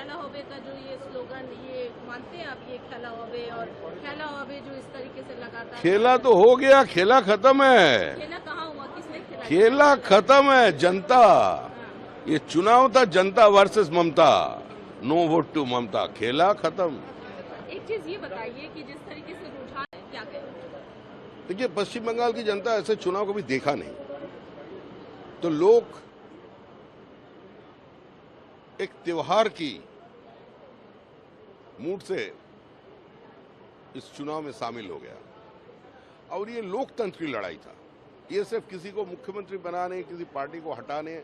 खेला होबे का जो ये स्लोगन, ये मानते हैं आप, ये खेला होबे और खेला होबे जो इस तरीके से लगातार खेला तो हो गया, खेला खत्म है। खेला कहाँ हुआ, किसने खेला? खेला खत्म है, जनता। ये चुनाव था जनता versus Mamata, no vote to Mamata. खेला खत्म। एक चीज ये बताइए कि जिस तरीके से रुझान है, क्या कहें? देखिए, पश्चिम बंगाल की जनता ऐसे चुनाव कभी देखा नहीं, तो लोग एक त्योहार की मूड से इस चुनाव में शामिल हो गया। और ये लोकतंत्र की लड़ाई था। ये सिर्फ किसी को मुख्यमंत्री बनाने, किसी पार्टी को हटाने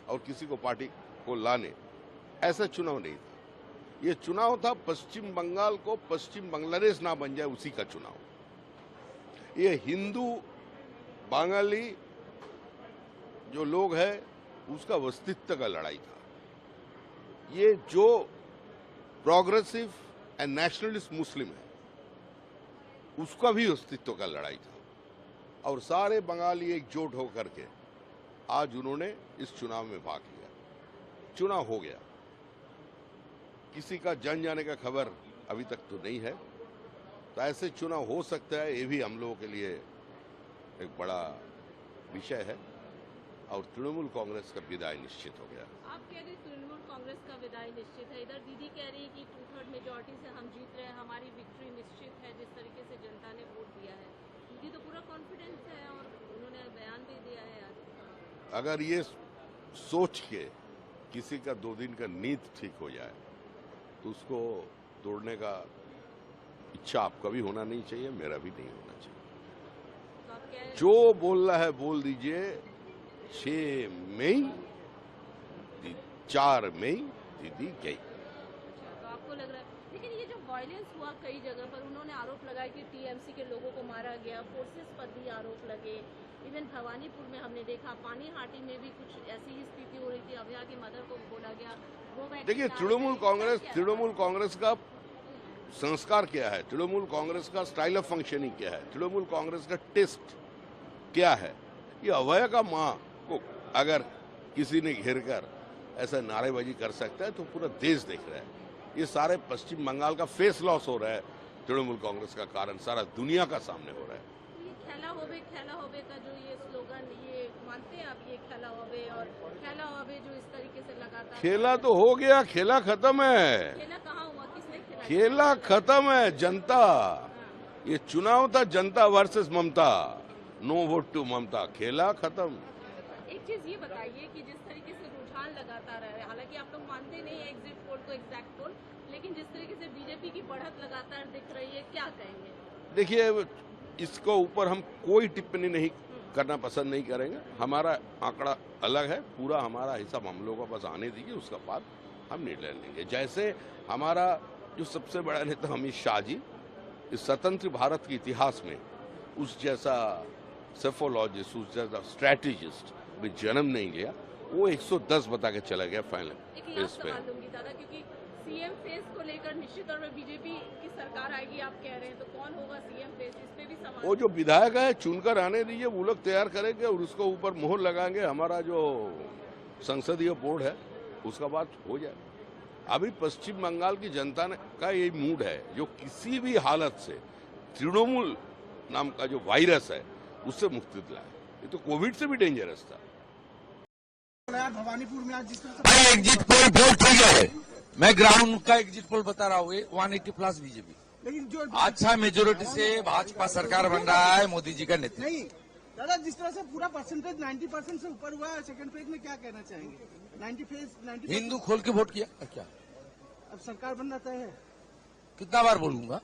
और किसी को पार्टी को लाने, ऐसा चुनाव नहीं था। ये चुनाव था पश्चिम बंगाल को पश्चिम बांग्लादेश ना बन जाए, उसी का चुनाव। ये हिंदू बंगाली जो लोग हैं उसका अस्तित्व का लड़ाई था। ये जो प्रोग्रेसिव एंड नेशनलिस्ट मुस्लिम है उसका भी अस्तित्व का लड़ाई था। और सारे बंगाली एकजुट होकर के आज उन्होंने इस चुनाव में भाग लिया। चुनाव हो गया, किसी का जन जाने का खबर अभी तक तो नहीं है। तो ऐसे चुनाव हो सकता है, ये भी हम लोगों के लिए एक बड़ा विषय है। और तृणमूल कांग्रेस का विदाई निश्चित हो गया। आप कह रहे तृणमूल कांग्रेस का विदाई निश्चित है, इधर दीदी कह रही है कि 2/3 मेजोरिटी से हम जीत रहे हैं, हमारी विक्ट्री निश्चित है, जिस तरीके से जनता ने वोट दिया है। दीदी तो पूरा कॉन्फिडेंस है और उन्होंने बयान भी दिया है आज। अगर ये सोच के किसी का 2 दिन का नींद ठीक हो जाए तो उसको तोड़ने का इच्छा आपका भी होना नहीं चाहिए, मेरा भी नहीं होना चाहिए। जो बोलना है बोल दीजिए। 6 मई 4 मई दीदी गई। तो आपको लग रहा है, लेकिन ये जो वायलेंस हुआ कई जगह पर, उन्होंने आरोप लगाया कि टीएमसी के लोगों को मारा गया, फोर्सेस पर भी आरोप लगे। इवन भवानीपुर में हमने देखा, पानीहाटी में भी कुछ ऐसी ही स्थिति हो रही थी, अभया की मदर को बोला गया। देखिए, तृणमूल कांग्रेस का संस्कार क्या है, तृणमूल कांग्रेस का स्टाइल ऑफ फंक्शनिंग क्या है, तृणमूल कांग्रेस का टेस्ट क्या है। ये अभया का मां को अगर किसी ने घेर कर ऐसा नारेबाजी कर सकता है तो पूरा देश देख रहा है। ये सारे पश्चिम बंगाल का फेस लॉस हो रहा है तृणमूल कांग्रेस का कारण, सारा दुनिया का सामने हो रहा है। ये खेला होबे का जो ये स्लोगन, ये मानते हैं आप, ये खेला होबे और खेला होबे जो इस तरीके से लगातार खेला तो हो गया, खेला खत्म है। खेला कहाँ हुआ, किसने खेला? खेला खत्म है, जनता। ये चुनाव था जनता versus Mamata, no vote to Mamata. खेला खत्म। एक चीज ये बताइए कि जिस तरीके से रुझान लगातार है, हालांकि आप लोग मानते नहीं है एग्जिट पोल को एग्जैक्ट पोल, लेकिन जिस तरीके से बीजेपी की बढ़त लगातार दिख रही है, क्या कहेंगे? देखिए, इसको ऊपर हम कोई टिप्पणी नहीं करना पसंद नहीं करेंगे। हमारा आंकड़ा अलग है, पूरा हमारा हिसाब हम लोगों को बस आने दीजिए, उसका बाद हम निर्णय लेंगे। जैसे हमारा जो सबसे बड़ा नेता अमित शाह जी, इस स्वतंत्र भारत के इतिहास में उस जैसा सेफोलॉजिस्ट, उस जैसा स्ट्रैटेजिस्ट भी जन्म नहीं लिया। वो 110 बता के चला गया फाइनल फेस पे। दादा, क्योंकि सीएम फेस को लेकर निश्चित तौर पर बीजेपी की सरकार आएगी, आप कह रहे हैं, तो कौन होगा सीएम फेस, इस पे भी सवाल। वो जो विधायक है चुनकर आने दीजिए, वो लोग तैयार करेंगे और उसको ऊपर मोहर लगाएंगे। हमारा जो संसदीय बोर्ड है उसका बात हो जाए। अभी पश्चिम बंगाल की जनता का ये मूड है जो किसी भी हालत से तृणमूल नाम का जो वायरस है उससे मुक्ति दिलाए। ये तो कोविड से भी डेंजरस था। भवानीपुर में आज जिस तरह मैं एग्जिट पोल बहुत ठीक है, मैं ग्राउंड का एग्जिट पोल बता रहा हूँ, 180+ बीजेपी। लेकिन जो अच्छा मेजोरिटी से भाजपा सरकार बन रहा है मोदी जी का नेतृत्व। नहीं दादा, जिस तरह से पूरा परसेंटेज 90% से ऊपर हुआ है, सेकंड फेज में क्या कहना चाहेंगे? 90% हिंदू खोल के वोट किया क्या? अब सरकार बनना तय है। कितना बार बोलूंगा?